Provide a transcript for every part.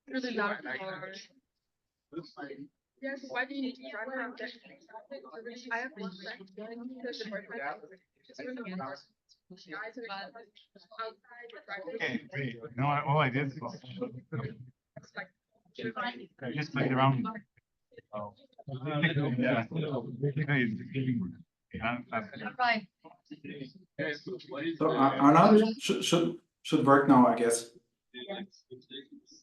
Really not hard. Yes, why do you need to drive around? I have one friend who's the boyfriend. Just moving in. Guys are outside. Okay, wait. No, all I did was I just played around. Oh. Yeah. Right. So Arnaud should work now, I guess.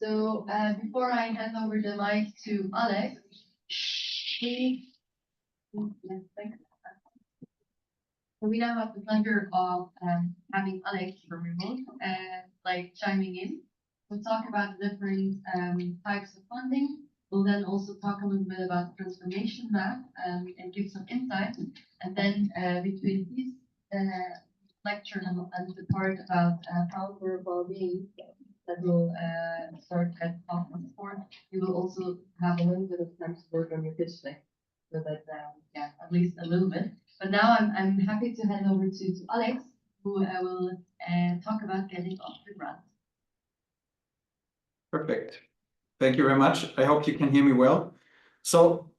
So before I hand over the mic to Alex, we now have the pleasure of having Alex from remote chiming in. We'll talk about the different types of funding. We'll then also talk a little bit about the transformation map and give some insights. And then between this lecture and the part about power well-being that will start at 4:30, you will also have a little bit of time to work on your pitch deck. So that, at least a little bit. But now I'm happy to hand over to Alex, who will talk about getting off the ground. Perfect. Thank you very much. I hope you can hear me well. So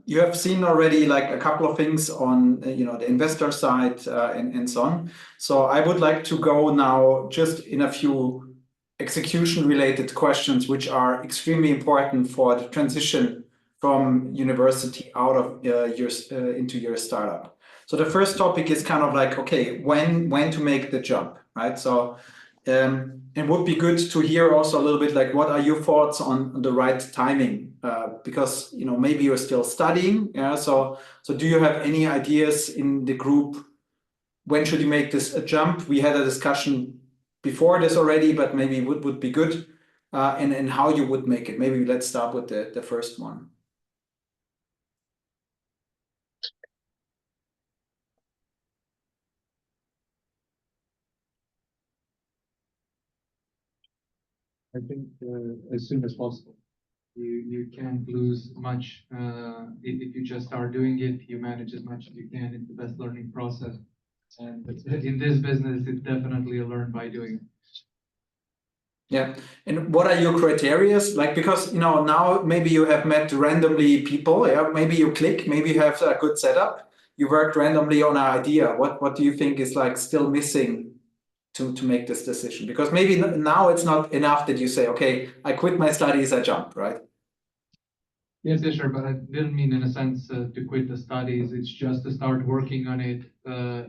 you have seen already like a couple of things on the investor side and so on. So I would like to go now just in a few execution related questions which are extremely important for the transition from university out of into your startup. So the first topic is kind of like, okay, when to make the jump, right? So it would be good to hear also a little bit like what are your thoughts on the right timing, because maybe you're still studying, yeah. So do you have any ideas in the group? When should you make this a jump? We had a discussion before this already, but maybe it would be good, and how you would make it. Maybe let's start with the first one. I think as soon as possible. You can't lose much if you just start doing it. You manage as much as you can. It's the best learning process. And in this business, it's definitely a learn by doing. Yeah. And what are your criteria? Like, because now maybe you have met randomly people. Yeah. Maybe you click. Maybe you have a good setup. You worked randomly on an idea. What do you think is like still missing to make this decision? Because maybe now it's not enough that you say, okay, I quit my studies, I jump, right? Yes, sure, but I didn't mean in a sense to quit the studies. It's just to start working on it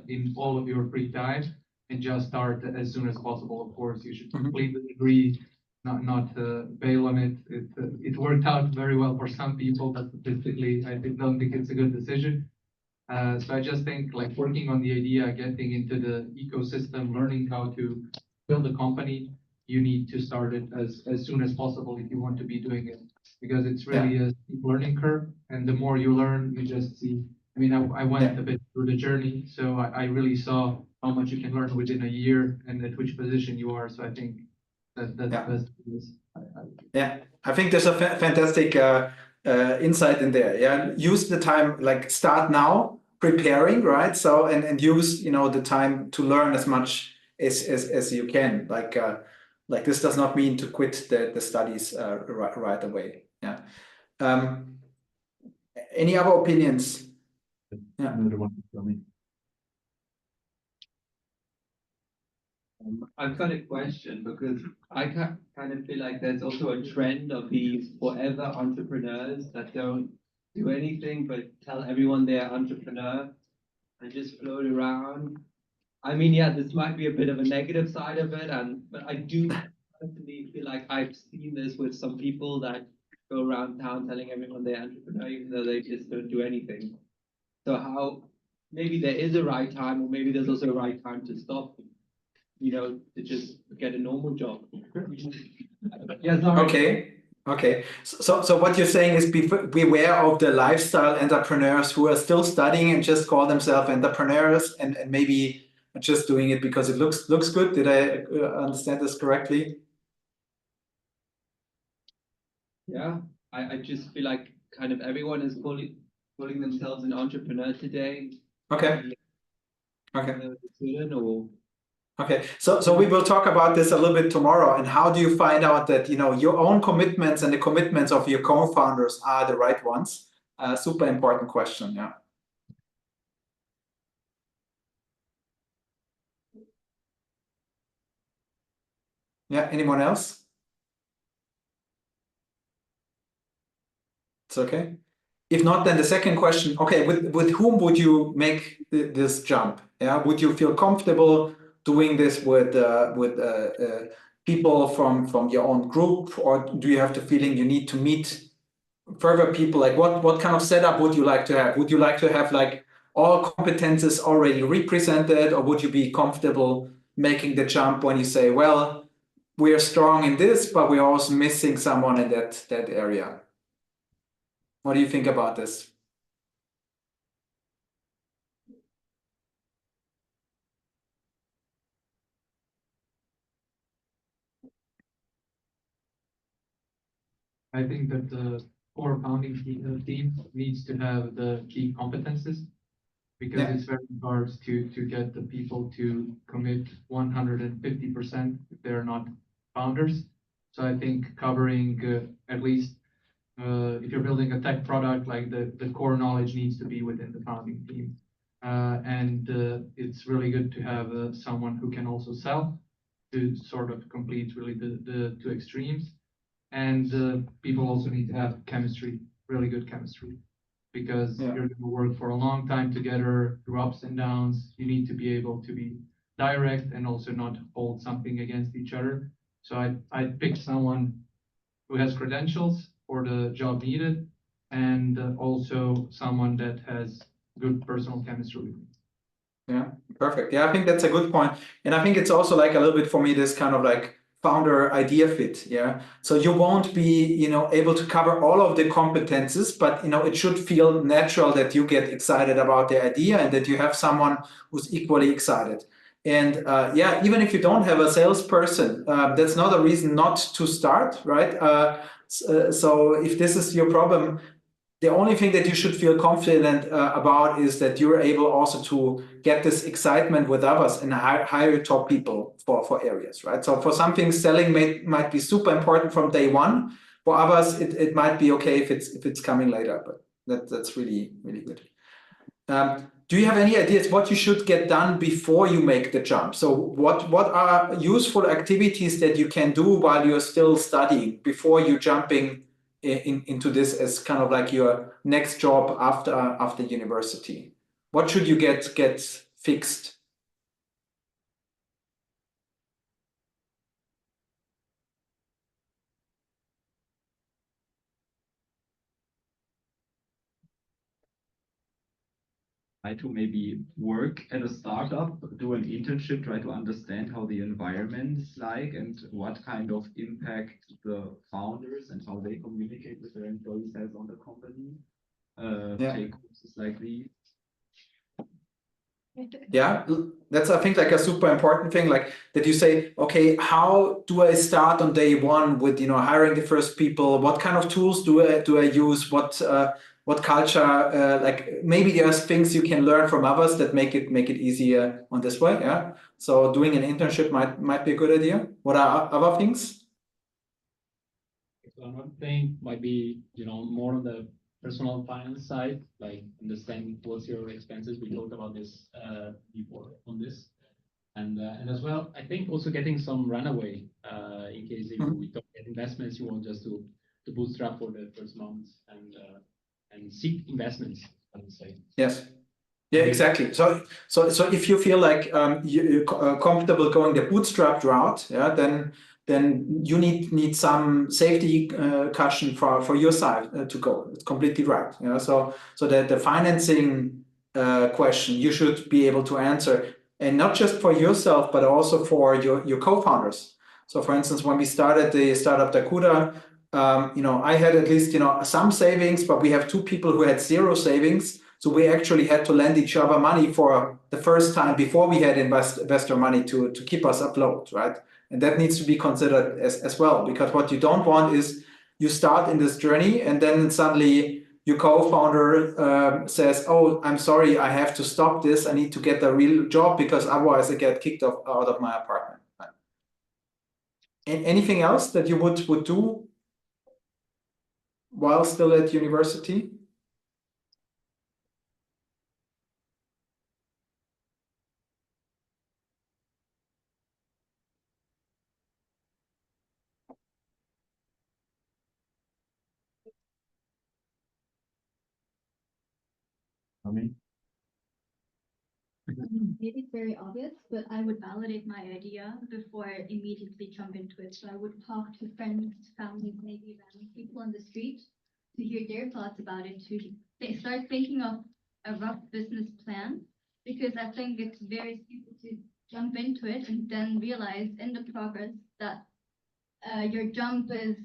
in all of your free time and just start as soon as possible. Of course, you should complete the degree, not bail on it. It worked out very well for some people, but statistically, I don't think it's a good decision. So I just think like working on the idea, getting into the ecosystem, learning how to build a company, you need to start it as soon as possible if you want to be doing it, because it's really a steep learning curve. And the more you learn, you just see, I mean, I went a bit through the journey, so I really saw how much you can learn within a year and at which position you are. So I think that's the best. Yeah, I think there's a fantastic insight in there. Yeah, use the time, like start now, preparing, right? So and use the time to learn as much as you can. Like this does not mean to quit the studies right away. Yeah. Any other opinions? Yeah. Another one for me. I've got a question because I kind of feel like there's also a trend of these forever entrepreneurs that don't do anything but tell everyone they're entrepreneur and just float around. I mean, yeah, this might be a bit of a negative side of it, but I do personally feel like I've seen this with some people that go around town telling everyone they're entrepreneur even though they just don't do anything. So how maybe there is a right time, or maybe there's also a right time to stop, to just get a normal job. Okay. So what you're saying is beware of the lifestyle entrepreneurs who are still studying and just call themselves entrepreneurs and maybe just doing it because it looks good. Did I understand this correctly? Yeah, I just feel like kind of everyone is calling themselves an entrepreneur today. Okay. Or Okay, so we will talk about this a little bit tomorrow. And how do you find out that your own commitments and the commitments of your co-founders are the right ones? Super important question. Yeah. Yeah. Anyone else? It's okay. If not, then the second question. Okay, with whom would you make this jump? Yeah, would you feel comfortable doing this with people from your own group, or do you have the feeling you need to meet further people? Like what kind of setup would you like to have? Would you like to have like all competences already represented, or would you be comfortable making the jump when you say, well, we are strong in this, but we're also missing someone in that area? What do you think about this? I think that the core founding team needs to have the key competences, because Yeah. it's very hard to get the people to commit 150% if they're not founders. So I think covering at least if you're building a tech product, like the core knowledge needs to be within the founding team. And it's really good to have someone who can also sell, to sort of complete really the two extremes. And people also need to have chemistry, really good chemistry, because Yeah. you're going to work for a long time together through ups and downs. You need to be able to be direct and also not hold something against each other. So I'd pick someone who has credentials for the job needed, and also someone that has good personal chemistry with me. Yeah, perfect. Yeah, I think that's a good point. And I think it's also like a little bit for me, this kind of like founder idea fit. Yeah. So you won't be, able to cover all of the competences, but it should feel natural that you get excited about the idea and that you have someone who's equally excited. And yeah, even if you don't have a salesperson, that's not a reason not to start, right? So if this is your problem, the only thing that you should feel confident about is that you're able also to get this excitement with others and hire top people for areas, right? So for some things, selling might be super important from day one. For others, it might be okay if it's coming later, but that's really, really good. Do you have any ideas what you should get done before you make the jump? So what are useful activities that you can do while you're still studying before you jumping into this as kind of like your next job after university? What should you get fixed? Try to maybe work at a startup, do an internship, try to understand how the environment is like and what kind of impact the founders and how they communicate with their employees has on the company. Yeah. Take courses like these. Yeah, that's, I think, like a super important thing, like that you say, okay, how do I start on day one with hiring the first people? What kind of tools do I use? What culture? Like maybe there's things you can learn from others that make it easier on this way. Yeah. So doing an internship might be a good idea. What are other things? So another thing might be, more on the personal finance side, like understanding what's your expenses. We talked about this before on this. And as well, I think also getting some runaway in case if we don't get investments, you want just to bootstrap for the first months and seek investments, I would say. Yes. Yeah, exactly. So if you feel like you're comfortable going the bootstrapped route, yeah, then you need some safety cushion for your side to go. It's completely right. So that the financing question you should be able to answer, and not just for yourself, but also for your co-founders. So for instance, when we started the startup Dakuda, I had at least some savings, but we have two people who had zero savings. So we actually had to lend each other money for the first time before we had investor money to keep us afloat, right? And that needs to be considered as well, because what you don't want is you start in this journey and then suddenly your co-founder says, "Oh, I'm sorry, I have to stop this. I need to get a real job because otherwise I get kicked out of my apartment." Anything else that you would do while still at university? Maybe it's very obvious, but I would validate my idea before I immediately jump into it. So I would talk to friends, families, maybe random people on the street to hear their thoughts about it, to start thinking of a rough business plan, because I think it's very stupid to jump into it and then realize in the progress that your jump is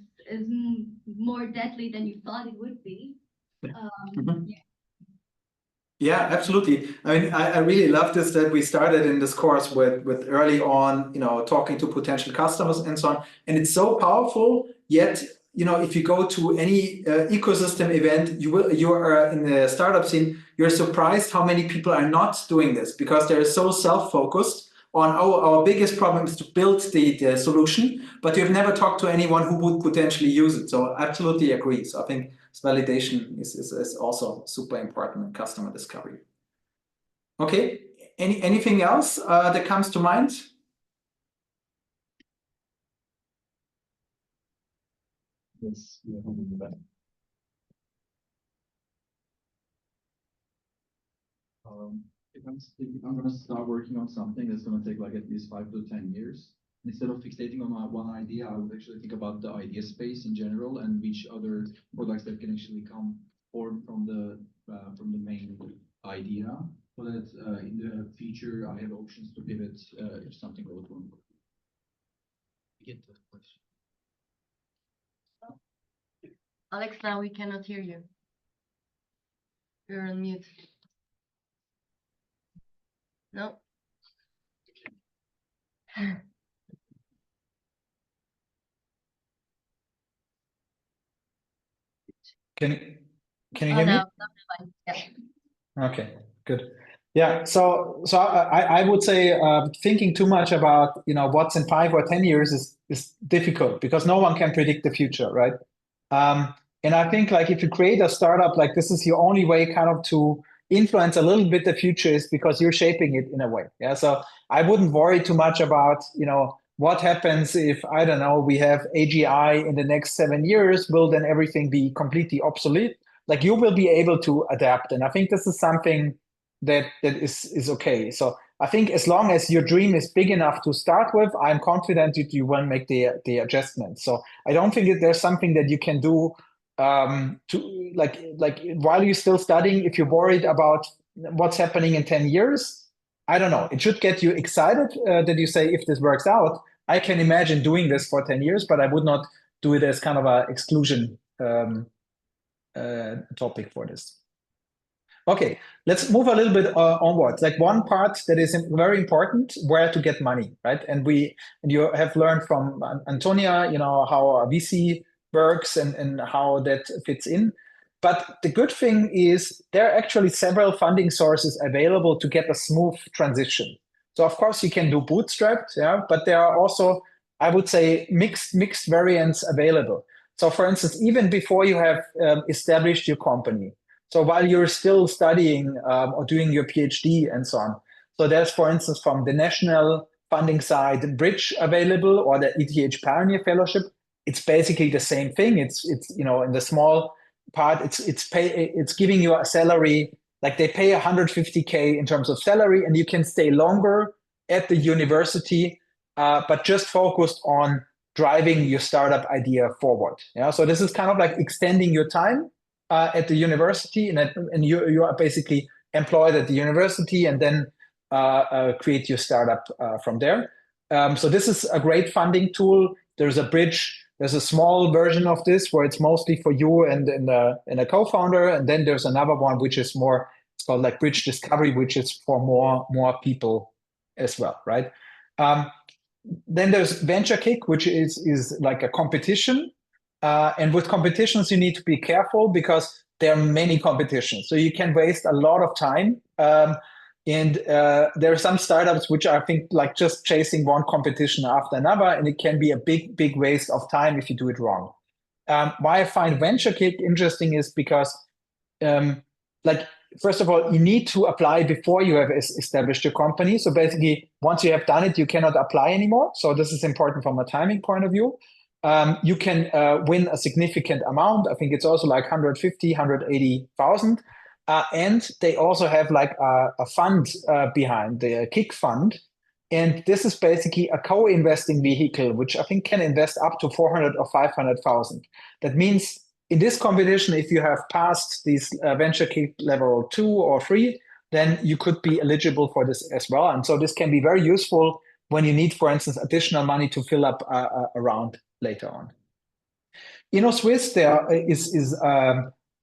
more deadly than you thought it would be. Yeah. Yeah, absolutely. I mean, I really love this that we started in this course with early on, talking to potential customers and so on. And it's so powerful. Yet, if you go to any ecosystem event, you are in the startup scene, you're surprised how many people are not doing this because they're so self-focused on our biggest problem is to build the solution, but you've never talked to anyone who would potentially use it. So absolutely agree. So I think validation is also super important in customer discovery. Okay, anything else that comes to mind? Yes, yeah, if I'm going to start working on something that's going to take like at least 5 to 10 years, instead of fixating on one idea, I would actually think about the idea space in general and which other products that can actually come form from the main idea, so that in the future I have options to pivot if something goes wrong. Get the question. Alex, now we cannot hear you. You're on mute. No. Can you hear me? No, fine. Yeah. Okay, good. Yeah, so I would say thinking too much about what's in 5 or 10 years is difficult because no one can predict the future, right? And I think like if you create a startup, like this is your only way kind of to influence a little bit the future is because you're shaping it in a way. Yeah, so I wouldn't worry too much about what happens if, I don't know, we have AGI in the next 7 years. Will then everything be completely obsolete? Like you will be able to adapt, and I think this is something that is okay. So I think as long as your dream is big enough to start with, I'm confident that you will make the adjustment. So I don't think that there's something that you can do to like while you're still studying. If you're worried about what's happening in 10 years, I don't know. It should get you excited that you say, if this works out, I can imagine doing this for 10 years, but I would not do it as kind of a exclusion topic for this. Okay, let's move a little bit onwards. Like one part that is very important, where to get money, right? And you have learned from Antonia, how a VC works and how that fits in. But the good thing is there are actually several funding sources available to get a smooth transition. So of course you can do bootstrapped, yeah, but there are also, I would say, mixed variants available. So for instance, even before you have established your company, so while you're still studying or doing your PhD and so on. So there's, for instance, from the national funding side, Bridge available, or the ETH Pioneer Fellowship. It's basically the same thing. It's in the small part, it's giving you a salary, like they pay 150K in terms of salary, and you can stay longer at the university, but just focused on driving your startup idea forward. Yeah, so this is kind of like extending your time at the university, and you are basically employed at the university, and then create your startup from there. So this is a great funding tool. There's a Bridge. There's a small version of this where it's mostly for you and a co-founder, and then there's another one which is more. It's called like Bridge Discovery, which is for more people as well, right? Then there's Venture Kick, which is like a competition. And with competitions, you need to be careful because there are many competitions. So you can waste a lot of time. And there are some startups which I think like just chasing one competition after another, and it can be a big waste of time if you do it wrong. Why I find venture kick interesting is because, like, first of all, you need to apply before you have established your company. So basically, once you have done it, you cannot apply anymore. So this is important from a timing point of view. You can win a significant amount. I think it's also like 150, 180,000. And they also have like a fund behind, the Kick Fund. And this is basically a co-investing vehicle, which I think can invest up to 400 or 500,000. That means in this competition, if you have passed these venture kick level 2 or 3, then you could be eligible for this as well. And so this can be very useful when you need, for instance, additional money to fill up a round later on. InnoSwiss, there is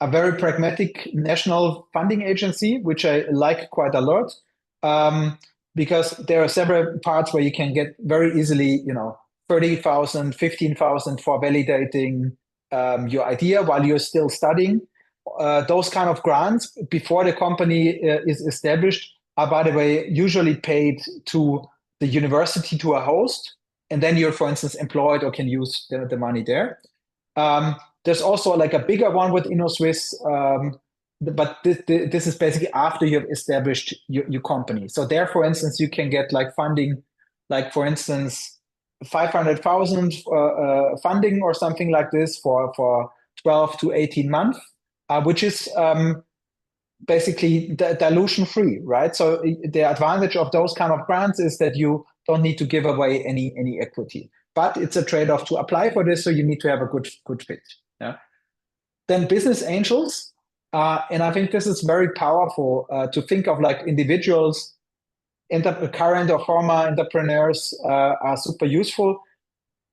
a very pragmatic national funding agency, which I like quite a lot, because there are several parts where you can get very easily, 30,000, 15,000 for validating your idea while you're still studying. Those kind of grants before the company is established are, by the way, usually paid to the university, to a host, and then you're, for instance, employed or can use the money there. There's also like a bigger one with InnoSwiss, but this is basically after you've established your company. So there, for instance, you can get like funding, like for instance, 500,000 funding or something like this for 12 to 18 months, which is basically dilution free, right? So the advantage of those kind of grants is that you don't need to give away any equity. But it's a trade-off to apply for this, so you need to have a good fit. Yeah. Then business angels, and I think this is very powerful to think of like individuals, current or former entrepreneurs are super useful.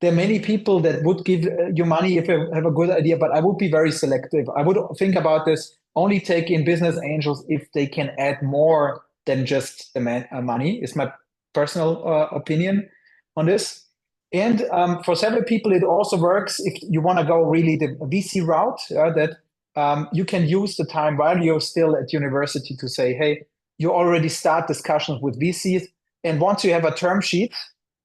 There are many people that would give you money if you have a good idea, but I would be very selective. I would think about this, only take in business angels if they can add more than just the money, is my personal opinion on this. And for several people, it also works if you want to go really the VC route, that you can use the time while you're still at university to say, hey, you already start discussions with VCs. And once you have a term sheet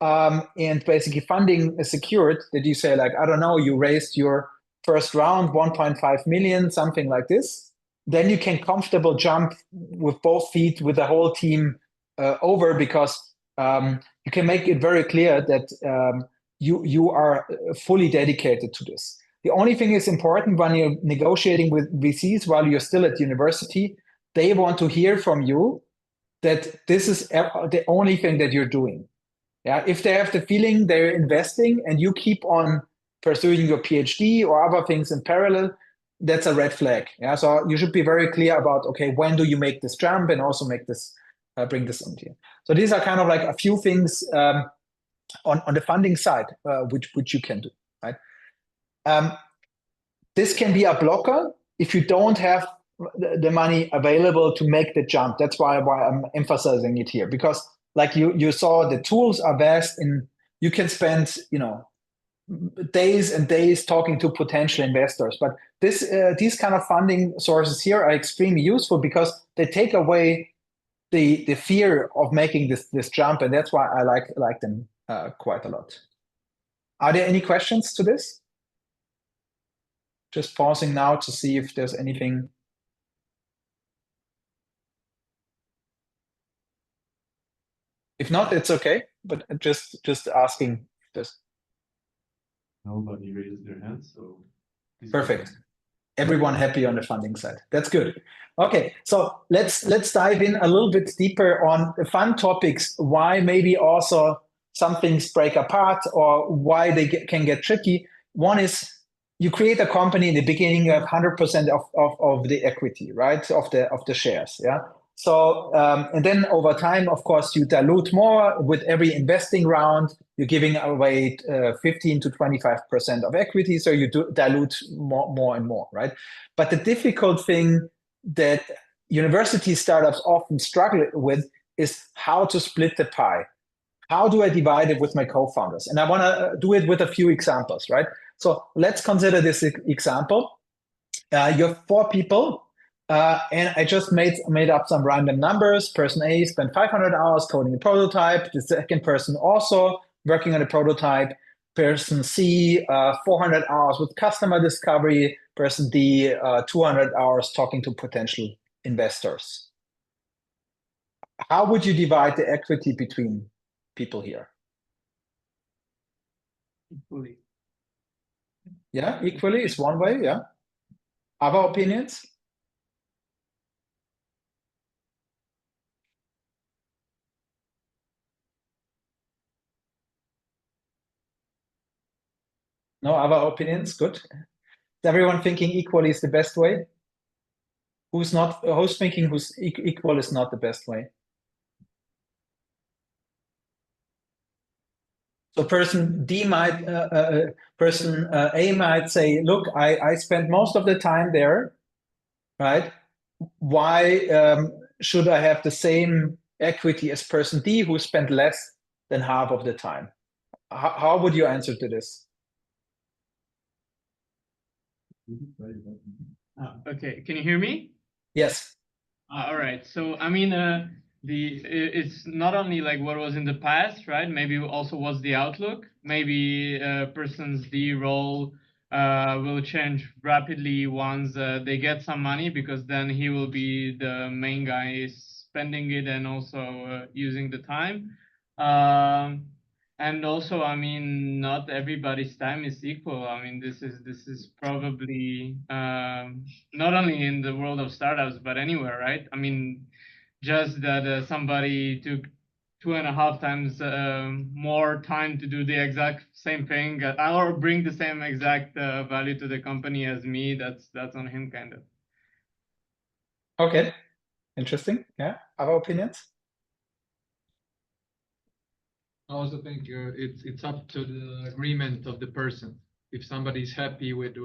and basically funding is secured, that you say like, I don't know, you raised your first round, 1.5 million, something like this, then you can comfortable jump with both feet with the whole team over, because you can make it very clear that you are fully dedicated to this. The only thing is important when you're negotiating with VCs while you're still at university, they want to hear from you that this is the only thing that you're doing. Yeah, if they have the feeling they're investing and you keep on pursuing your PhD or other things in parallel, that's a red flag. Yeah, so you should be very clear about, okay, when do you make this jump and also make this bring this into you. So these are kind of like a few things on the funding side, which you can do, right? This can be a blocker if you don't have the money available to make the jump. That's why I'm emphasizing it here, because like you saw, the tools are vast and you can spend, days and days talking to potential investors. But these kind of funding sources here are extremely useful because they take away the fear of making this jump, and that's why I like them quite a lot. Are there any questions to this? Just pausing now to see if there's anything. If not, it's okay, but just asking this. Nobody raised their hand, so. Perfect. Everyone happy on the funding side. That's good. Okay, so let's dive in a little bit deeper on the fun topics, why maybe also some things break apart or why they can get tricky. One is you create a company in the beginning, you have 100% of the equity, right? Of the shares, yeah? So, and then over time, of course, you dilute more with every investing round. You're giving away 15 to 25% of equity, so you dilute more and more, right? But the difficult thing that university startups often struggle with is how to split the pie. How do I divide it with my co-founders? And I want to do it with a few examples, right? So let's consider this example. You have 4 people, and I just made up some random numbers. Person A spent 500 hours coding a prototype. The second person also working on a prototype. Person C, 400 hours with customer discovery. Person D, 200 hours talking to potential investors. How would you divide the equity between people here? Equally. Yeah, equally is one way, yeah. Other opinions? No other opinions? Good. Is everyone thinking equally is the best way? Who's thinking equal is not the best way? So person D might, person A might say, look, I spent most of the time there, right? Why should I have the same equity as person D who spent less than half of the time? How would you answer to this? Okay, can you hear me? Yes. All right. So I mean, it's not only like what was in the past, right? Maybe also what's the outlook. Maybe person's D role will change rapidly once they get some money, because then he will be the main guy spending it and also using the time. And also, I mean, not everybody's time is equal. I mean, this is probably not only in the world of startups, but anywhere, right? I mean, just that somebody took 2.5 times more time to do the exact same thing or bring the same exact value to the company as me. That's on him, kind of. Okay. Interesting. Yeah. Other opinions? I also think it's up to the agreement of the person. If somebody's happy with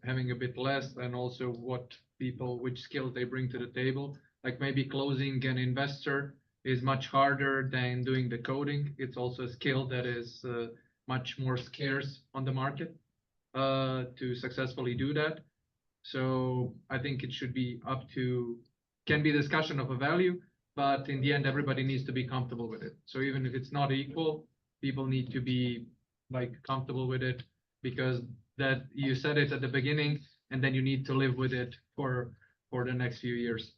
having a bit less, and also which skills they bring to the table, like maybe closing an investor is much harder than doing the coding. It's also a skill that is much more scarce on the market to successfully do that. So I think it should be can be discussion of a value, but in the end, everybody needs to be comfortable with it. So even if it's not equal, people need to be like comfortable with it, because that you said it at the beginning, and then you need to live with it for the next few years.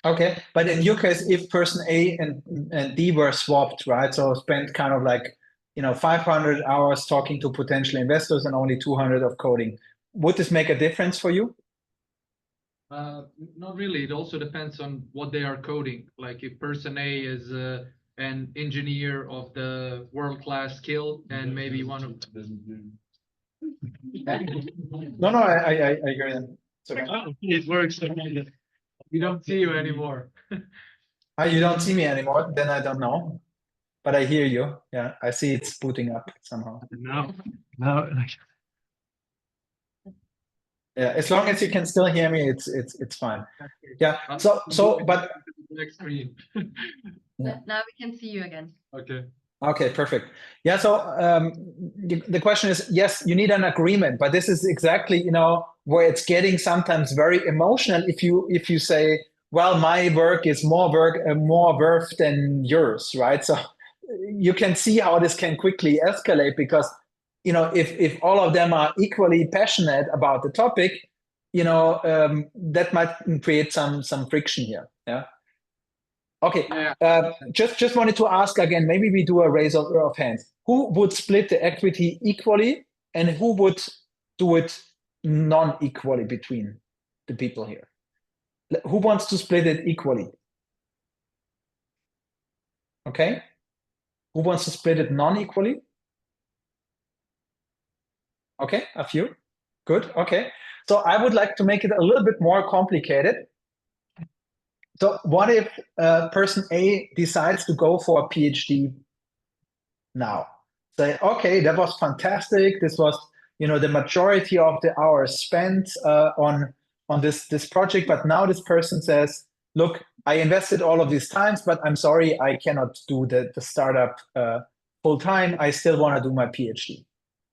Okay, but in your case, if person A and D were swapped, right? So spent kind of like, 500 hours talking to potential investors and only 200 of coding, would this make a difference for you? Not really. It also depends on what they are coding. Like if person A is an engineer of the world-class skill, and maybe one of No, I agree. Okay. Oh, it works. we don't see you anymore. You don't see me anymore, then I don't know. But I hear you. Yeah, I see it's booting up somehow. No. Yeah, as long as you can still hear me, it's fine. Yeah. But next screen. Now we can see you again. Okay. Okay, perfect. Yeah, so the question is, yes, you need an agreement, but this is exactly, where it's getting sometimes very emotional if you say, well, my work is more worth than yours, right? So you can see how this can quickly escalate, because if all of them are equally passionate about the topic, that might create some friction here. Yeah. Okay. Yeah. Just wanted to ask again, maybe we do a raise of hands. Who would split the equity equally, and who would do it non-equally between the people here? Who wants to split it equally? Okay. Who wants to split it non-equally? Okay, a few. Good. Okay. So I would like to make it a little bit more complicated. So what if person A decides to go for a PhD now? Say, okay, that was fantastic. This was, the majority of the hours spent on this project. But now this person says, look, I invested all of these times, but I'm sorry, I cannot do the startup full time. I still want to do my PhD.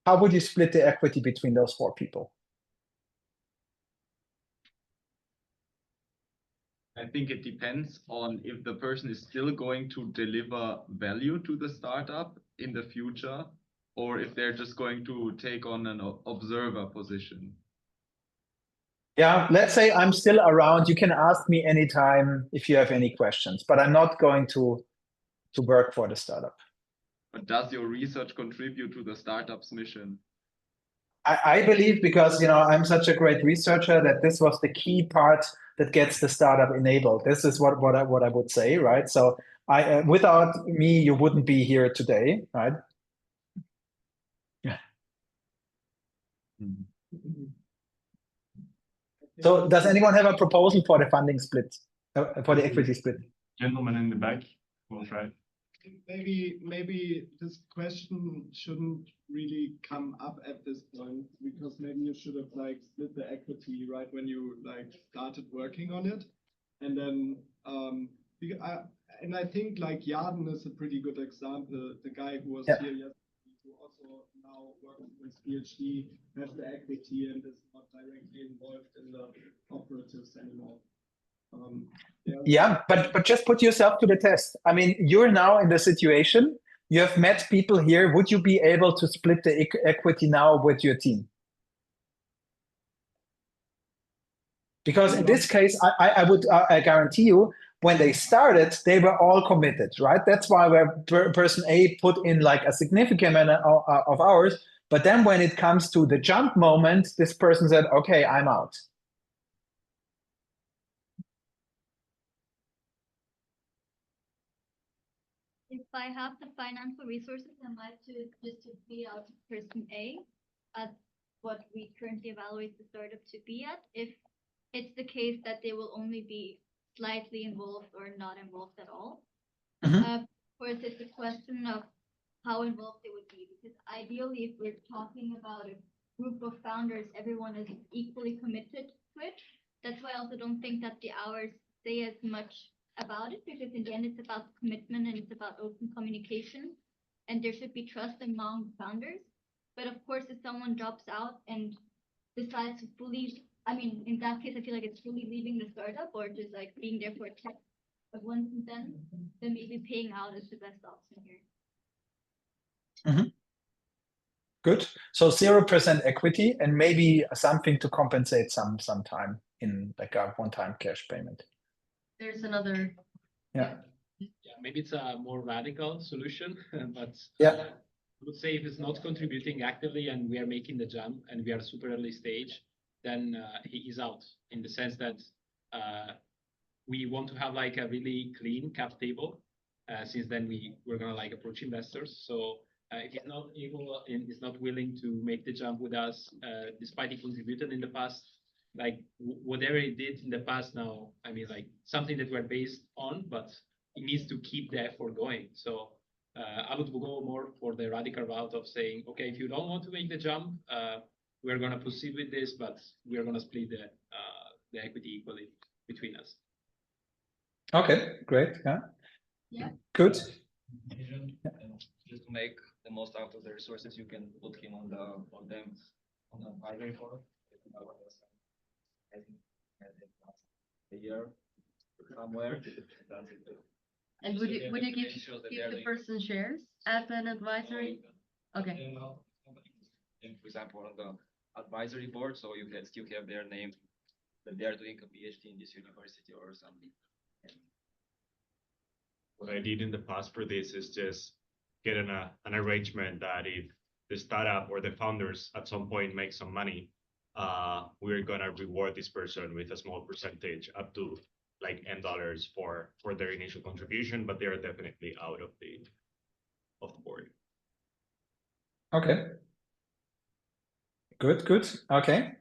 How would you split the equity between those 4 people? I think it depends on if the person is still going to deliver value to the startup in the future, or if they're just going to take on an observer position. Yeah, let's say I'm still around. You can ask me anytime if you have any questions, but I'm not going to work for the startup. But does your research contribute to the startup's mission? I believe, because I'm such a great researcher, that this was the key part that gets the startup enabled. This is what I would say, right? So without me, you wouldn't be here today, right? Yeah. So does anyone have a proposal for the funding split, for the equity split? Gentleman in the back, will try. Maybe this question shouldn't really come up at this point, because maybe you should have like split the equity right when you like started working on it, and then I think like Yarden is a pretty good example. The guy who was here yesterday, who also now works with PhD, has the equity and is not directly involved in the operatives anymore. Yeah, but just put yourself to the test. I mean, you're now in the situation, you have met people here. Would you be able to split the equity now with your team? Because in this case, I would guarantee you, when they started, they were all committed, right? That's why person A put in like a significant amount of hours. But then when it comes to the jump moment, this person said, okay, I'm out. If I have the financial resources, I might just to be out person A at what we currently evaluate the startup to be at. If it's the case that they will only be slightly involved or not involved at all. Of course, it's a question of how involved they would be, because ideally, if we're talking about a group of founders, everyone is equally committed to it. That's why I also don't think that the hours say as much about it, because in the end it's about commitment and it's about open communication, and there should be trust among founders. But of course, if someone drops out and decides to fully, I mean, in that case, I feel like it's fully leaving the startup or just like being there for a tech of once and then maybe paying out is the best option here. Good. So 0% equity and maybe something to compensate some time in like a one-time cash payment. There's another. Yeah. Maybe it's a more radical solution, but I would say if it's not contributing actively and we are making the jump and we are super early stage, then he is out, in the sense that we want to have like a really clean cap table, since then we're gonna like approach investors. So if he's not able and is not willing to make the jump with us, despite he contributed in the past, like whatever he did in the past now, I mean, like something that we're based on, but it needs to keep the effort going. So I would go more for the radical route of saying, okay, if you don't want to make the jump, we're going to proceed with this, but we're going to split the equity equally between us. Okay, great. Yeah. Good. Just to make the most out of the resources, you can put him on the advisory board. I think a year somewhere. And would you give the person shares as an advisory? Okay. For example, on the advisory board, so you can still have their name that they are doing a PhD in this university or something. What I did in the past for this is just get an arrangement that if the startup or the founders at some point make some money, we're gonna reward this person with a small percentage up to like $10 for their initial contribution, but they are definitely out of the board. Okay. Good. Okay.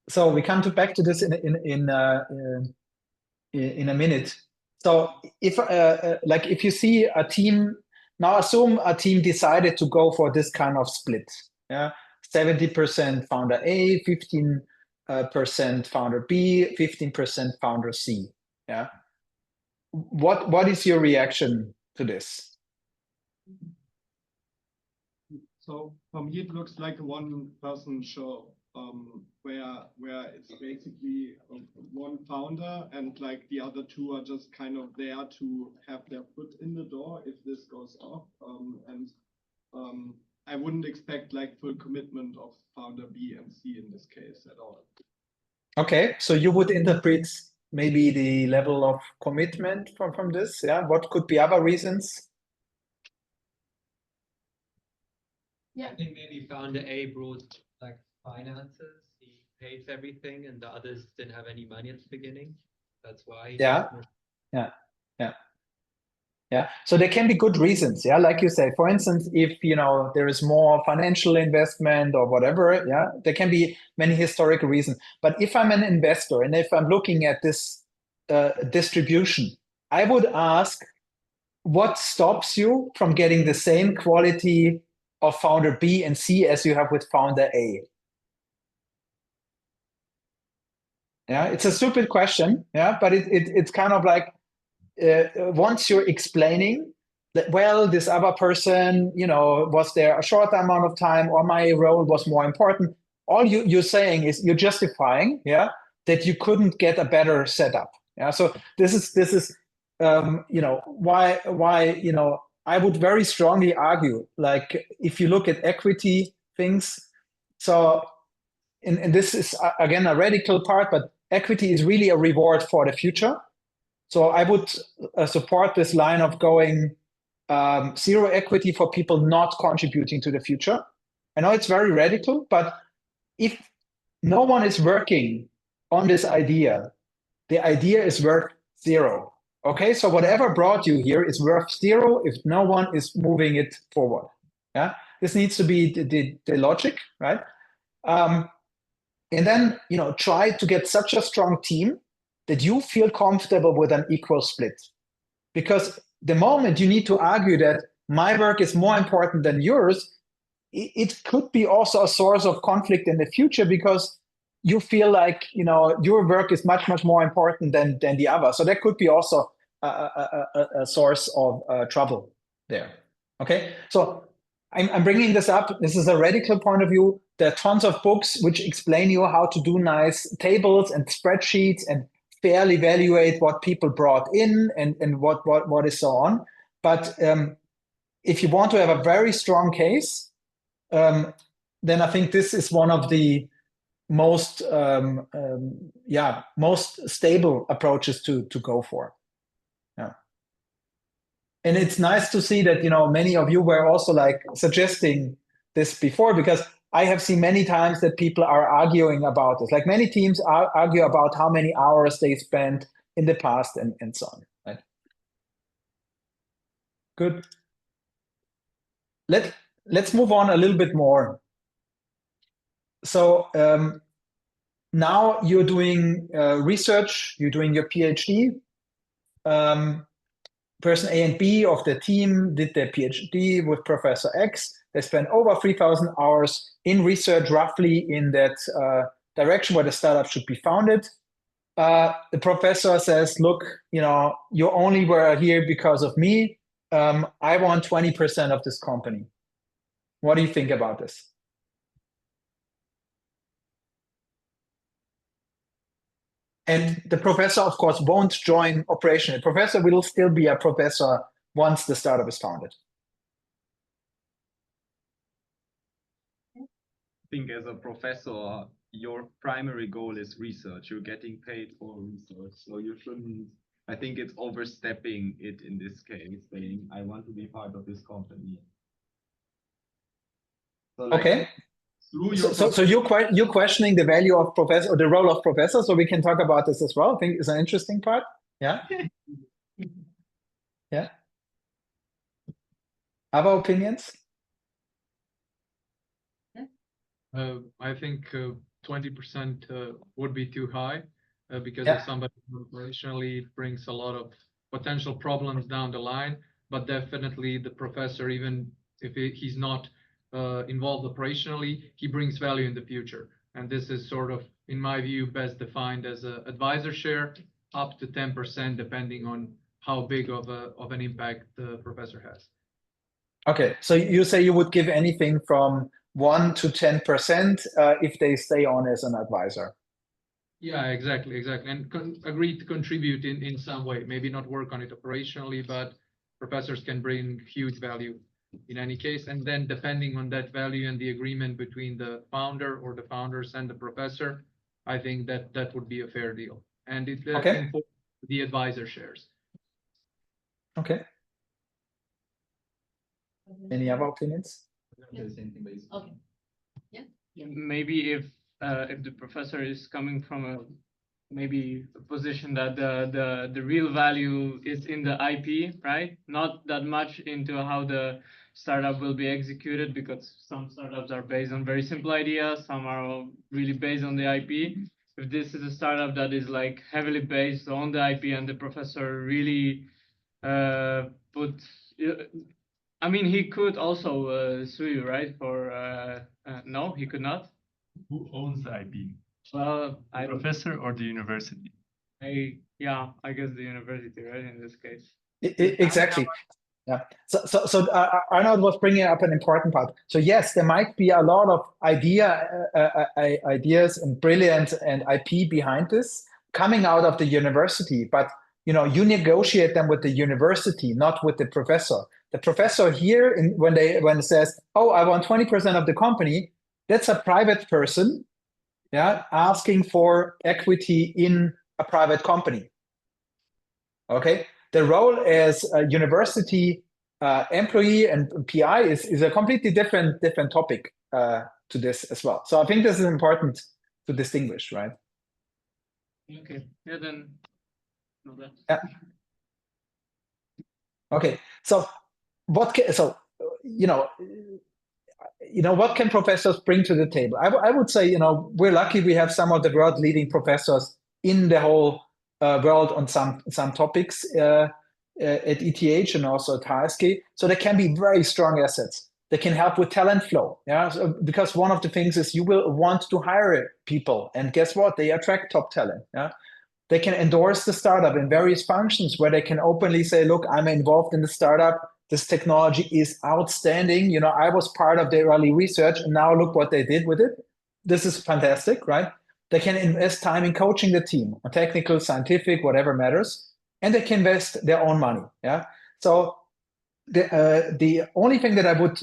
So we come back to this in a minute. So if you see a team, now assume a team decided to go for this kind of split. Yeah, 70% founder A, 15% founder B, 15% founder C. Yeah. What is your reaction to this? So for me, it looks like a one-person show. where it's basically one founder and like the other two are just kind of there to have their foot in the door if this goes off. I wouldn't expect like full commitment of founder B and C in this case at all. Okay, so you would interpret maybe the level of commitment from this, yeah? What could be other reasons? I think maybe founder A brought like finances, he pays everything, and the others didn't have any money at the beginning. That's why. Yeah. So there can be good reasons, yeah. Like you say, for instance, if there is more financial investment or whatever, yeah, there can be many historical reasons. But if I'm an investor and if I'm looking at this distribution, I would ask, what stops you from getting the same quality of founder B and C as you have with founder A? Yeah, it's a stupid question, yeah, but it's kind of like once you're explaining that, well, this other person, was there a short amount of time or my role was more important, all you're saying is you're justifying, yeah, that you couldn't get a better setup. Yeah, so this is why I would very strongly argue, like if you look at equity things, so and this is again a radical part, but equity is really a reward for the future. So I would support this line of going zero equity for people not contributing to the future. I know it's very radical, but if no one is working on this idea, the idea is worth zero. Okay, so whatever brought you here is worth zero if no one is moving it forward. Yeah, this needs to be the logic, right? And then try to get such a strong team that you feel comfortable with an equal split. Because the moment you need to argue that my work is more important than yours, it could be also a source of conflict in the future because you feel like your work is much, much more important than the other. So that could be also a source of trouble there. Okay, so I'm bringing this up. This is a radical point of view. There are tons of books which explain you how to do nice tables and spreadsheets and fairly evaluate what people brought in and what is so on. But if you want to have a very strong case, then I think this is one of the most most stable approaches to go for. Yeah. And it's nice to see that many of you were also like suggesting this before, because I have seen many times that people are arguing about this. Like many teams argue about how many hours they spent in the past and so on. Right? Good. Let's move on a little bit more. So now you're doing research. You're doing your PhD. Person A and B of the team did their PhD with Professor X. They spent over 3,000 hours in research, roughly in that direction where the startup should be founded. The professor says, look, you only were here because of me. I want 20% of this company. What do you think about this? And the professor, of course, won't join operation. The professor will still be a professor once the startup is founded. I think as a professor, your primary goal is research. You're getting paid for research. So you shouldn't, I think it's overstepping it in this case, saying, I want to be part of this company. So like, okay. So you're questioning the value of professor or the role of professor. So we can talk about this as well. I think it's an interesting part. Yeah. Yeah. Other opinions? I think 20% would be too high because Yeah. if somebody operationally brings a lot of potential problems down the line, but definitely the professor, even if he's not involved operationally, he brings value in the future. And this is sort of, in my view, best defined as an advisor share up to 10%, depending on how big of an impact the professor has. Okay, so you say you would give anything from 1 to 10% if they stay on as an advisor. Yeah, exactly. And agree to contribute in some way, maybe not work on it operationally, but professors can bring huge value in any case. And then depending on that value and the agreement between the founder or the founders and the professor, I think that would be a fair deal. And it informs the advisor shares. Okay. Any other opinions? Okay. Yeah. Maybe if the professor is coming from a position that the real value is in the IP, right? Not that much into how the startup will be executed, because some startups are based on very simple ideas, some are really based on the IP. If this is a startup that is like heavily based on the IP and the professor really I mean, he could also sue you, right? For no, he could not. Who owns the IP? Well, The professor or the university? I guess the university, right? In this case. Exactly. Yeah. So Arnold was bringing up an important part. So yes, there might be a lot of ideas and brilliant and IP behind this coming out of the university, but you negotiate them with the university, not with the professor. The professor here, when it says, "Oh, I want 20% of the company," that's a private person, yeah, asking for equity in a private company. Okay. The role as a university employee and PI is a completely different topic to this as well. So I think this is important to distinguish, right? Okay. Yeah. Then. Yeah. Okay. So what can professors bring to the table? I would say we're lucky we have some of the world leading professors in the whole world on some topics at ETH and also at HSG. So they can be very strong assets. They can help with talent flow. Yeah. So, because one of the things is you will want to hire people, and guess what? They attract top talent. Yeah. They can endorse the startup in various functions where they can openly say, "Look, I'm involved in the startup. This technology is outstanding. I was part of the early research, and now look what they did with it. This is fantastic," right? They can invest time in coaching the team, technical, scientific, whatever matters, and they can invest their own money. Yeah. So the only thing that I would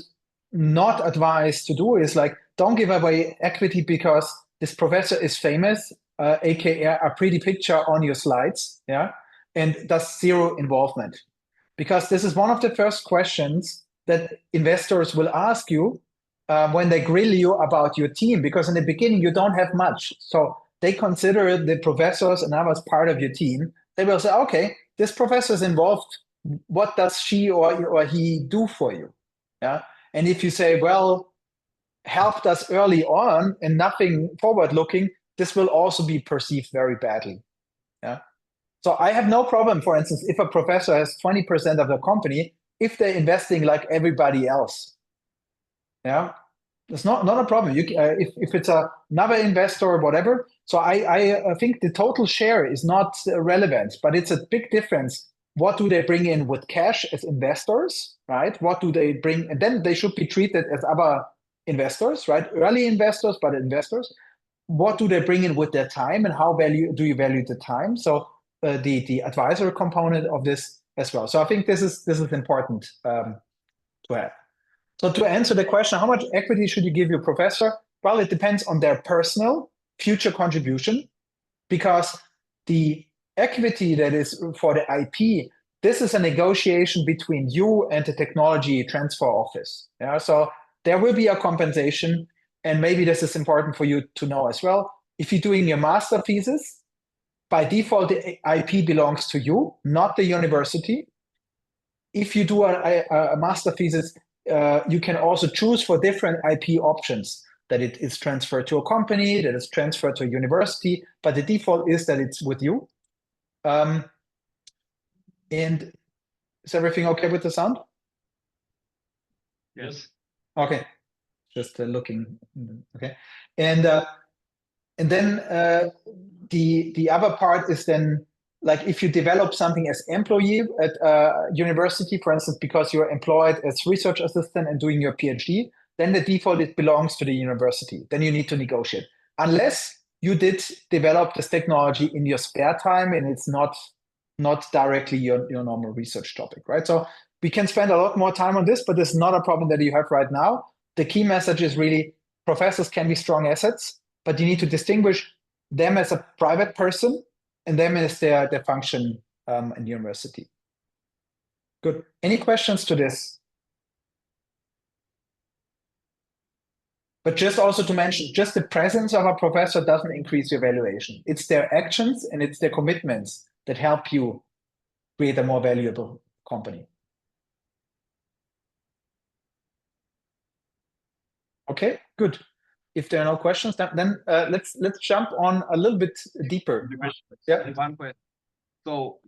not advise to do is don't give away equity because this professor is famous, aka a pretty picture on your slides, yeah, and does zero involvement. Because this is one of the first questions that investors will ask you when they grill you about your team, because in the beginning you don't have much. So they consider the professors and others part of your team. They will say, "Okay, this professor is involved. What does she or he do for you?" Yeah. And if you say, "Well, helped us early on and nothing forward looking," this will also be perceived very badly. Yeah. So I have no problem, for instance, if a professor has 20% of the company, if they're investing like everybody else. Yeah, it's not a problem. If it's another investor or whatever. So I think the total share is not relevant, but it's a big difference. What do they bring in with cash as investors, right? What do they bring? And then they should be treated as other investors, right? Early investors, but investors. What do they bring in with their time, and how do you value the time? So the advisor component of this as well. So I think this is important to have. So to answer the question, how much equity should you give your professor? Well, it depends on their personal future contribution, because the equity that is for the IP, this is a negotiation between you and the technology transfer office. Yeah, so there will be a compensation, and maybe this is important for you to know as well. If you're doing your master thesis, by default, the IP belongs to you, not the university. If you do a master thesis, you can also choose for different IP options, that it is transferred to a company, that it's transferred to a university, but the default is that it's with you. And is everything okay with the sound? Yes. Okay, just looking. Okay, and then the other part is then, like, if you develop something as employee at a university, for instance, because you're employed as research assistant and doing your PhD, then the default it belongs to the university. Then you need to negotiate. Unless you did develop this technology in your spare time and it's not directly your normal research topic, right? So we can spend a lot more time on this, but it's not a problem that you have right now. The key message is really professors can be strong assets, but you need to distinguish them as a private person and them as their function in the university. Good. Any questions to this? But just also to mention, just the presence of a professor doesn't increase your valuation. It's their actions and it's their commitments that help you create a more valuable company. Okay, good. If there are no questions, then let's jump on a little bit deeper. Yeah. One question. So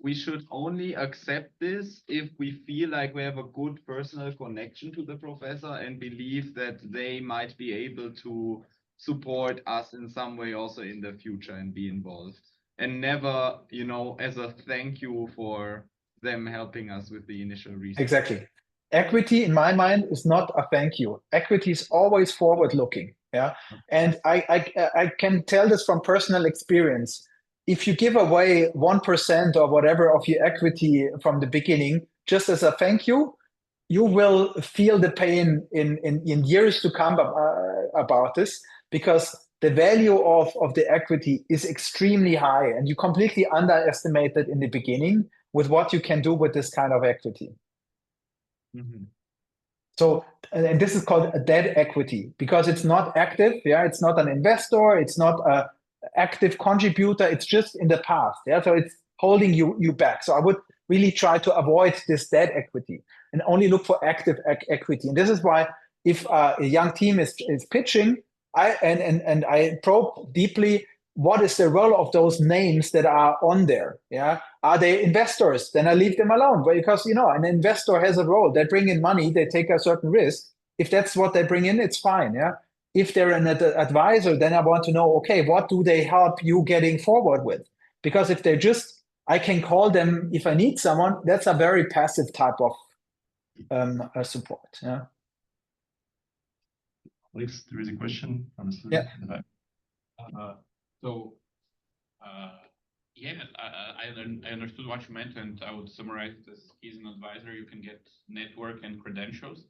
we should only accept this if we feel like we have a good personal connection to the professor and believe that they might be able to support us in some way also in the future and be involved. And never, you know, as a thank you for them helping us with the initial research. Exactly. Equity, in my mind, is not a thank you. Equity is always forward-looking. Yeah, and I can tell this from personal experience. If you give away 1% or whatever of your equity from the beginning, just as a thank you, you will feel the pain in years to come about this, because the value of the equity is extremely high, and you completely underestimate it in the beginning with what you can do with this kind of equity. Mm-hmm. So, and this is called a dead equity because it's not active. Yeah, it's not an investor. It's not a active contributor. It's just in the past. Yeah, so it's holding you back. So I would really try to avoid this dead equity and only look for active equity. And this is why if a young team is pitching, I probe deeply what is the role of those names that are on there. Yeah, are they investors? Then I leave them alone, because you know an investor has a role. They bring in money, they take a certain risk. If that's what they bring in, it's fine. Yeah. If they're an advisor, then I want to know, okay, what do they help you getting forward with? Because if they're just, I can call them if I need someone, that's a very passive type of support. Yeah. Alex, there is a question from a student. Yeah. I understood what you meant, and I would summarize it as he's an advisor, you can get network and credentials.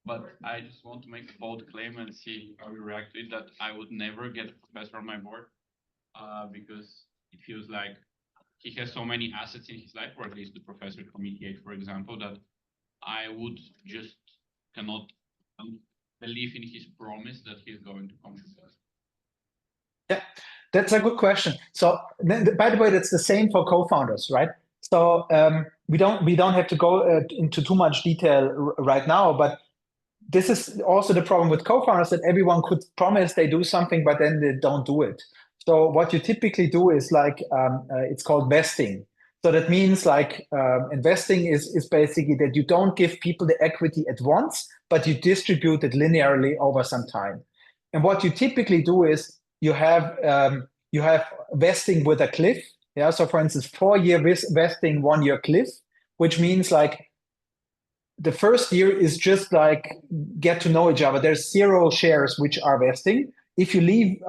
But I just want to make a bold claim and see how you react to it, that I would never get a professor on my board because it feels like he has so many assets in his life, or at least the professor from ETH, for example, that I would just cannot believe in his promise that he's going to contribute. Yeah, that's a good question. So, by the way, that's the same for co-founders, right? So we don't have to go into too much detail right now, but this is also the problem with co-founders, that everyone could promise they do something, but then they don't do it. So what you typically do is like it's called vesting. So that means like investing is basically that you don't give people the equity at once, but you distribute it linearly over some time. And what you typically do is you have vesting with a cliff. Yeah. So for instance, 4-year vesting, 1-year cliff, which means like the first year is just like get to know each other. There's 0 shares which are vesting. If you leave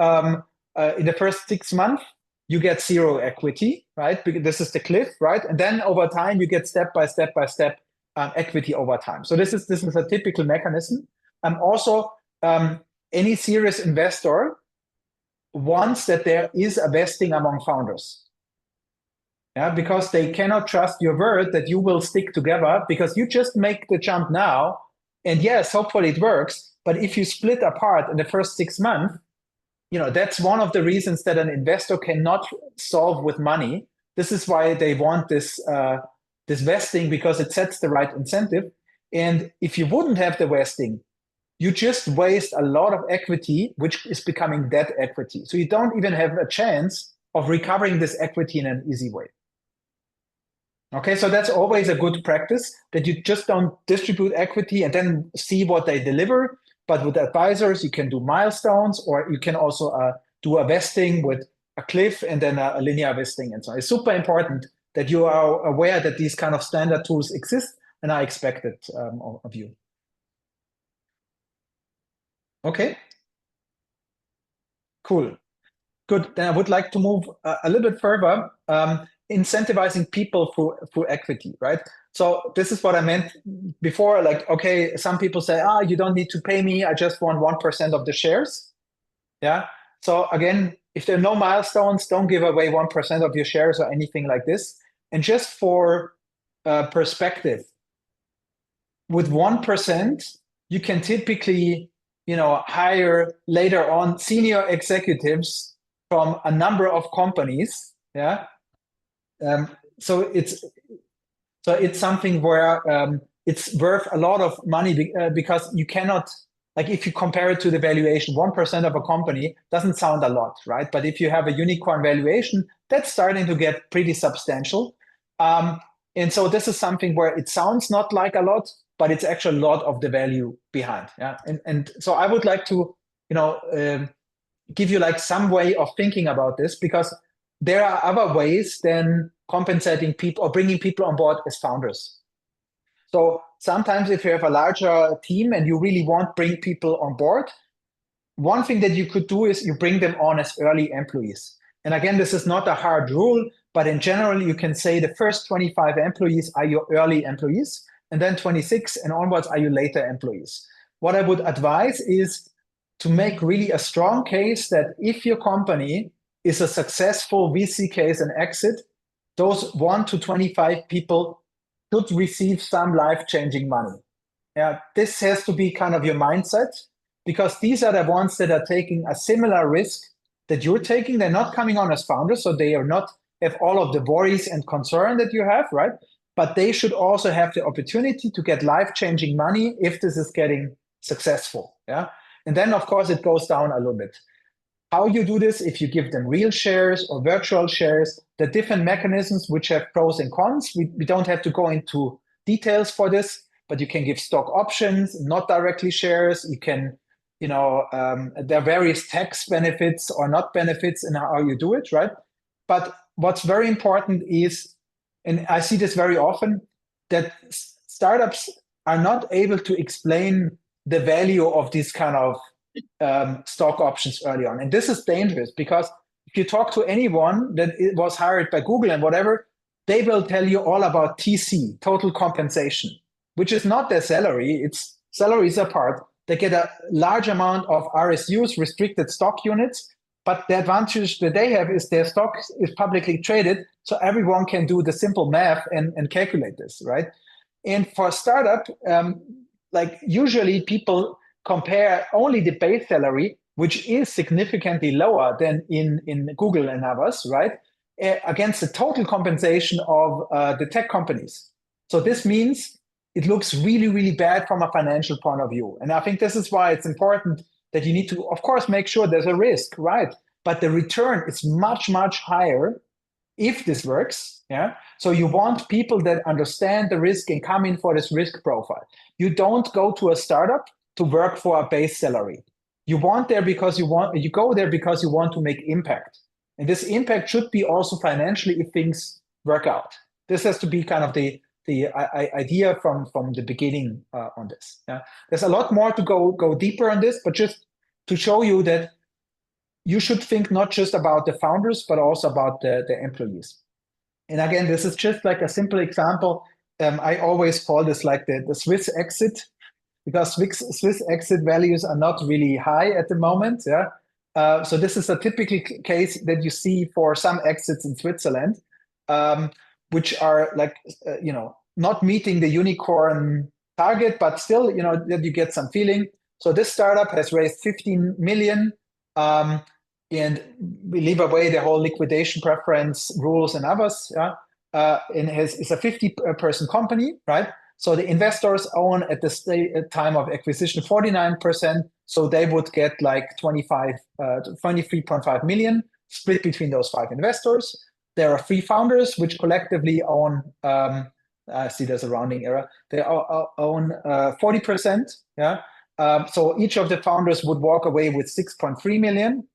in the first 6 months, you get 0 equity, right? Because this is the cliff, right? And then over time, you get step by step equity over time. So this is a typical mechanism. Also, any serious investor wants that there is a vesting among founders. Yeah, because they cannot trust your word that you will stick together, because you just make the jump now. And yes, hopefully it works. But if you split apart in the first 6 months, you know, that's one of the reasons that an investor cannot solve with money. This is why they want this vesting, because it sets the right incentive. And if you wouldn't have the vesting, you just waste a lot of equity, which is becoming debt equity. So you don't even have a chance of recovering this equity in an easy way. Okay, so that's always a good practice, that you just don't distribute equity and then see what they deliver. But with advisors, you can do milestones, or you can also do a vesting with a cliff and then a linear vesting and so on. It's super important that you are aware that these kind of standard tools exist and are expected of you. Okay. Cool. Good. Then I would like to move a little bit further, incentivizing people through equity, right? So this is what I meant before. Like, okay, some people say, you don't need to pay me. I just want 1% of the shares. Yeah. So again, if there are no milestones, don't give away 1% of your shares or anything like this. And just for perspective, with 1%, you can typically, hire later on senior executives from a number of companies. Yeah. So it's something where it's worth a lot of money because you cannot, like, if you compare it to the valuation, 1% of a company doesn't sound a lot, right? But if you have a unicorn valuation, that's starting to get pretty substantial. And so this is something where it sounds not like a lot, but it's actually a lot of the value behind. Yeah. And so I would like to, give you like some way of thinking about this, because there are other ways than compensating people or bringing people on board as founders. So sometimes if you have a larger team and you really want to bring people on board, one thing that you could do is you bring them on as early employees. And again, this is not a hard rule, but in general, you can say the first 25 employees are your early employees, and then 26 and onwards are your later employees. What I would advise is to make really a strong case that if your company is a successful VC case and exit, those 1 to 25 people should receive some life-changing money. Yeah, this has to be kind of your mindset, because these are the ones that are taking a similar risk that you're taking. They're not coming on as founders, so they are not have all of the worries and concern that you have, right? But they should also have the opportunity to get life-changing money if this is getting successful. Yeah. And then, of course, it goes down a little bit. How you do this, if you give them real shares or virtual shares, the different mechanisms which have pros and cons. We don't have to go into details for this, but you can give stock options, not directly shares. You can, there are various tax benefits or not benefits in how you do it, right? But what's very important is, and I see this very often, that startups are not able to explain the value of these kind of stock options early on. And this is dangerous, because if you talk to anyone that was hired by Google and whatever, they will tell you all about TC, total compensation, which is not their salary. It's salaries apart. They get a large amount of RSUs, restricted stock units, but the advantage that they have is their stock is publicly traded, so everyone can do the simple math and calculate this, right? And for a startup, like usually people compare only the base salary, which is significantly lower than in Google and others, right, against the total compensation of the tech companies. So this means it looks really, really bad from a financial point of view. And I think this is why it's important that you need to, of course, make sure there's a risk, right? But the return is much, much higher if this works. Yeah. So you want people that understand the risk and come in for this risk profile. You don't go to a startup to work for a base salary. You want there because you go there because you want to make impact. And this impact should be also financially if things work out. This has to be kind of the idea from the beginning on this. Yeah. There's a lot more to go deeper on this, but just to show you that you should think not just about the founders, but also about the employees. And again, this is just like a simple example. I always call this like the Swiss exit, because Swiss exit values are not really high at the moment. Yeah. So this is a typical case that you see for some exits in Switzerland, which are like, not meeting the unicorn target, but still, that you get some feeling. So this startup has raised 15 million, and we leave away the whole liquidation preference rules and others. Yeah. And it's a 50-person company, right? So the investors own at the time of acquisition 49%. So they would get like 23.5 million split between those 5 investors. There are 3 founders which collectively own, I see there's a rounding error. They own 40%. Yeah. So each of the founders would walk away with 6.3 million.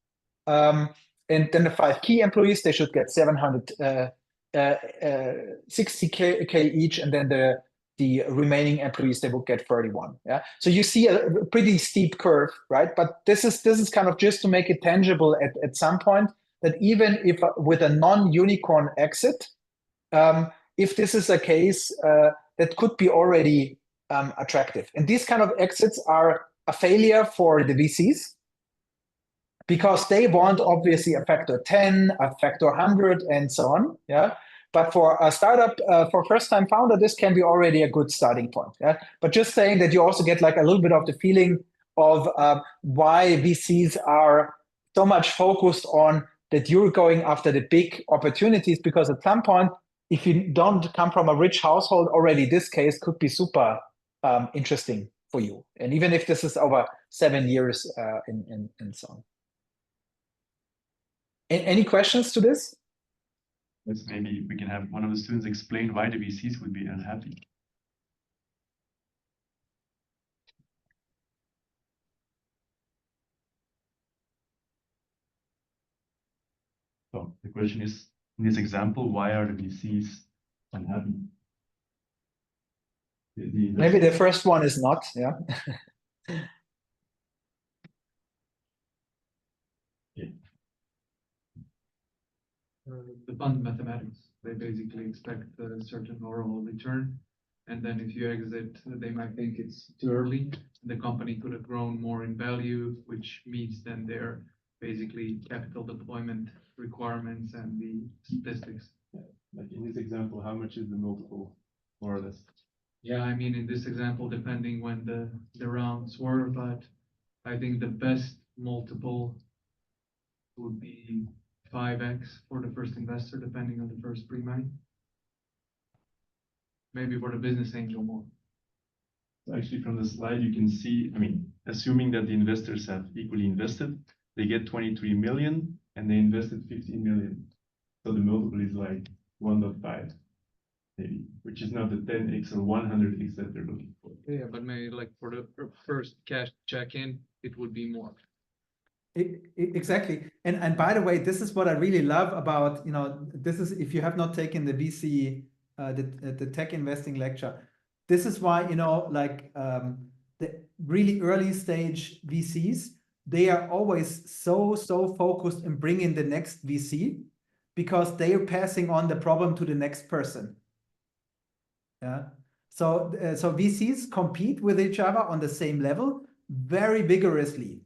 And then the 5 key employees, they should get 760K each, and then the the remaining employees, they would get 31. Yeah. So you see a pretty steep curve, right? But this is kind of just to make it tangible at some point that even if with a non-unicorn exit, if this is a case that could be already attractive. And these kind of exits are a failure for the VCs because they want obviously a factor 10, a factor 100, and so on. Yeah. But for a startup, for first-time founder, this can be already a good starting point. Yeah. But just saying that you also get like a little bit of the feeling of why VCs are so much focused on that you're going after the big opportunities, because at some point, if you don't come from a rich household already, this case could be super interesting for you. And even if this is over 7 years and so on. Any questions to this? Yes, maybe we can have one of the students explain why the VCs would be unhappy. So the question is, in this example, why are the VCs unhappy? Maybe the first one is not, yeah. The fund mathematics, they basically expect a certain overall return. And then if you exit, they might think it's too early. The company could have grown more in value, which meets then their basically capital deployment requirements and the statistics. Yeah. Like in this example, how much is the multiple, more or less? Yeah, I mean, in this example, depending when the rounds were, but I think the best multiple would be 5x for the first investor, depending on the first pre-money. Maybe for the business angel more. So actually from the slide, you can see, I mean, assuming that the investors have equally invested, they get 23 million and they invested 15 million. So the multiple is like 1.5, maybe, which is not the 10x or 100x that they're looking for. Yeah, but maybe like for the first cash check-in, it would be more. Exactly. And by the way, this is what I really love about, this is, if you have not taken the VC, the tech investing lecture, this is why, like the really early stage VCs, they are always so focused in bringing the next VC because they are passing on the problem to the next person. Yeah. So VCs compete with each other on the same level very vigorously.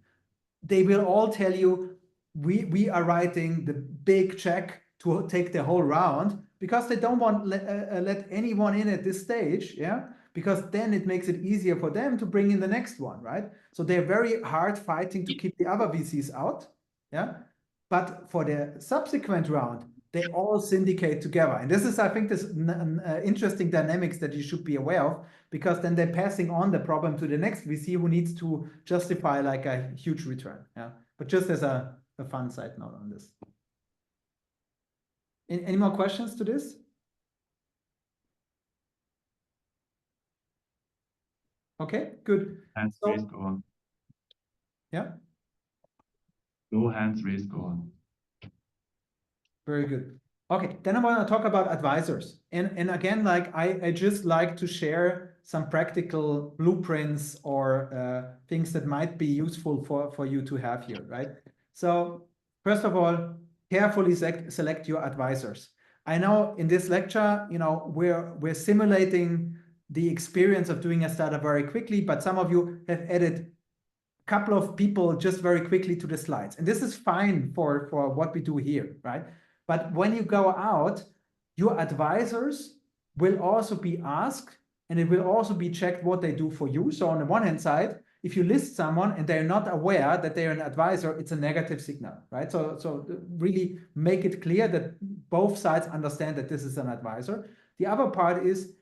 They will all tell you, we are writing the big check to take the whole round because they don't want let anyone in at this stage, yeah? Because then it makes it easier for them to bring in the next one, right? So they're very hard fighting to keep the other VCs out, yeah? But for the subsequent round, they all syndicate together. And this is, I think, this interesting dynamics that you should be aware of, because then they're passing on the problem to the next VC who needs to justify like a huge return. Yeah, but just as a fun side note on this. Any more questions to this? Okay, good. Hands raised, go on. Yeah. No hands raised, go on. Very good. Okay, then I want to talk about advisors. And again, like I just like to share some practical blueprints or things that might be useful for you to have here, right? So first of all, carefully select your advisors. I know in this lecture, we're simulating the experience of doing a startup very quickly, but some of you have added a couple of people just very quickly to the slides. And this is fine for what we do here, right? But when you go out, your advisors will also be asked, and it will also be checked what they do for you. So on the one hand side, if you list someone and they're not aware that they're an advisor, it's a negative signal, right? So really make it clear that both sides understand that this is an advisor. The other part is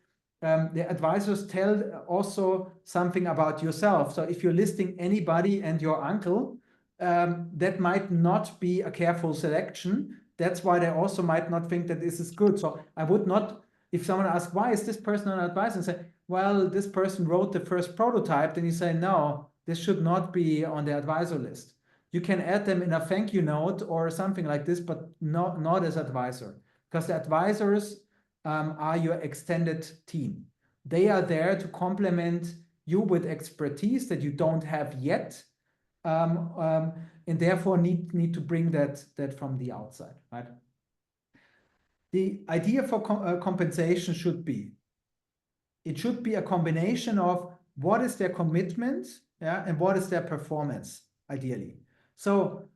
the advisors tell also something about yourself. So if you're listing anybody and your uncle, that might not be a careful selection. That's why they also might not think that this is good. So I would not, if someone asks, why is this person an advisor, and say, well, this person wrote the first prototype, then you say, no, this should not be on the advisor list. You can add them in a thank you note or something like this, but not as advisor, because the advisors are your extended team. They are there to complement you with expertise that you don't have yet, and therefore need to bring that from the outside, right? The idea for compensation should be, it should be a combination of what is their commitment, yeah, and what is their performance, ideally. So,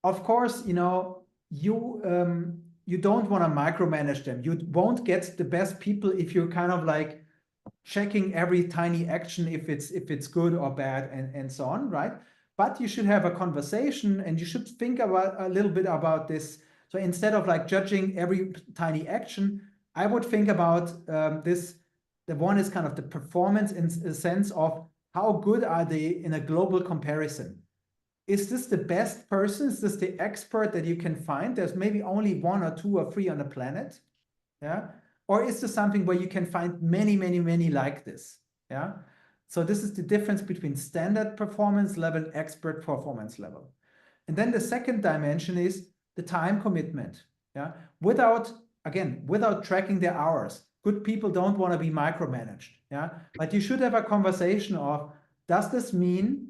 of course, you know, you don't want to micromanage them. You won't get the best people if you're kind of like checking every tiny action if it's good or bad and so on, right? But you should have a conversation and you should think about a little bit about this. So instead of like judging every tiny action, I would think about this. The one is kind of the performance in a sense of how good are they in a global comparison. Is this the best person? Is this the expert that you can find? There's maybe only 1 or 2 or 3 on the planet. Yeah. Or is this something where you can find many, many, many like this? Yeah. So this is the difference between standard performance level, expert performance level. And then the second dimension is the time commitment. Yeah. Without tracking their hours. Good people don't want to be micromanaged. Yeah. But you should have a conversation of, does this mean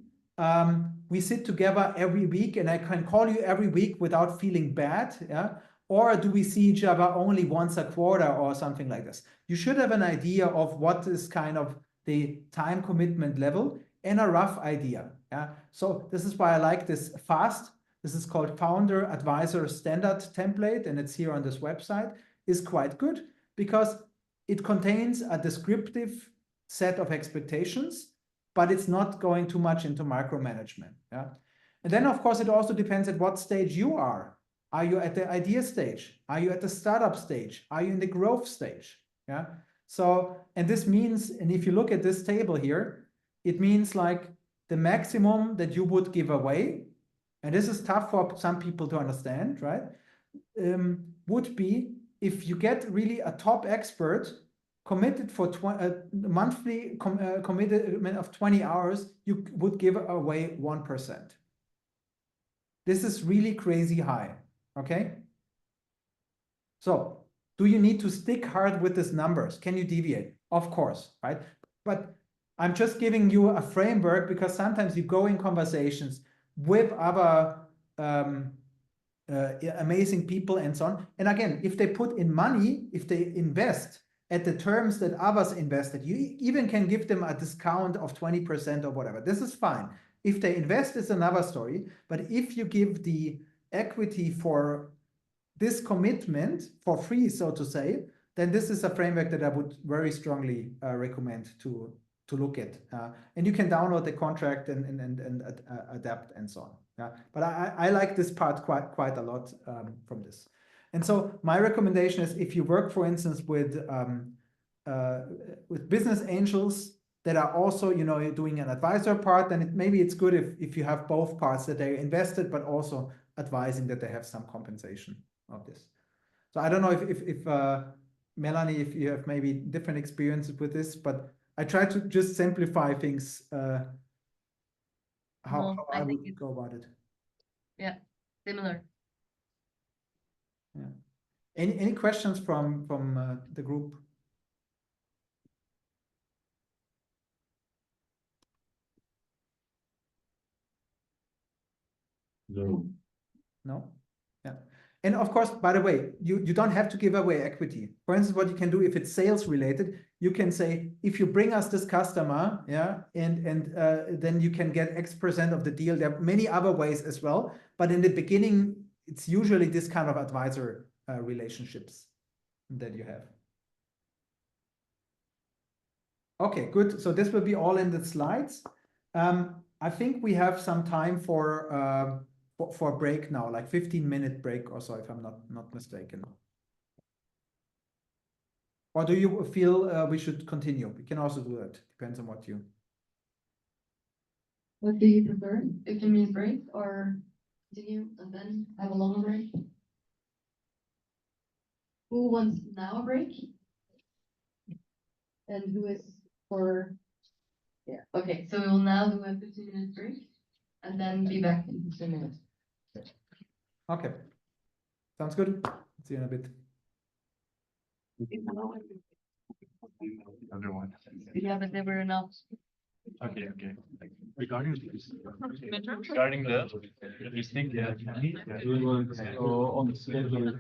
we sit together every week and I can call you every week without feeling bad? Yeah. Or do we see each other only once a quarter or something like this? You should have an idea of what is kind of the time commitment level and a rough idea. Yeah. So this is why I like this FAST. This is called Founder Advisor Standard Template, and it's here on this website. Is quite good because it contains a descriptive set of expectations, but it's not going too much into micromanagement. Yeah. And then, of course, it also depends at what stage you are. Are you at the idea stage? Are you at the startup stage? Are you in the growth stage? Yeah. So, and this means, and if you look at this table here, it means like the maximum that you would give away, and this is tough for some people to understand, right? Would be if you get really a top expert committed for monthly commitment of 20 hours, you would give away 1%. This is really crazy high. Okay. So do you need to stick hard with these numbers? Can you deviate? Of course, right? But I'm just giving you a framework because sometimes you go in conversations with other amazing people and so on. And again, if they put in money, if they invest at the terms that others invested, you even can give them a discount of 20% or whatever. This is fine. If they invest, it's another story. But if you give the equity for this commitment for free, so to say, then this is a framework that I would very strongly recommend to look at. And you can download the contract and adapt and so on. Yeah, but I like this part quite a lot from this. And so my recommendation is if you work, for instance, with business angels that are also, you know, doing an advisor part, then maybe it's good if you have both parts, that they invested, but also advising that they have some compensation of this. So I don't know if Melanie, if you have maybe different experiences with this, but I try to just simplify things, how I would go about it. Yeah, similar. Yeah. Any questions from the group? No. No? Yeah. And of course, by the way, you don't have to give away equity. For instance, what you can do if it's sales related, you can say, if you bring us this customer, yeah, and then you can get X% of the deal. There are many other ways as well, but in the beginning, it's usually this kind of advisor relationships that you have. Okay, good. So this will be all in the slides. I think we have some time for a break now, like 15-minute break or so, if I'm not mistaken. Or do you feel we should continue? We can also do that. Depends on what you. What do you prefer? 15-minute break or continue and then have a longer break? Who wants now a break? And who is for? Yeah. Okay. So we'll now do a 15-minute break and then be back in 15 minutes. Okay. Sounds good. See you in a bit. The other one. Yeah, but they were enough. Okay. Regarding this, Midterm? regarding the, you think, yeah, so on the schedule,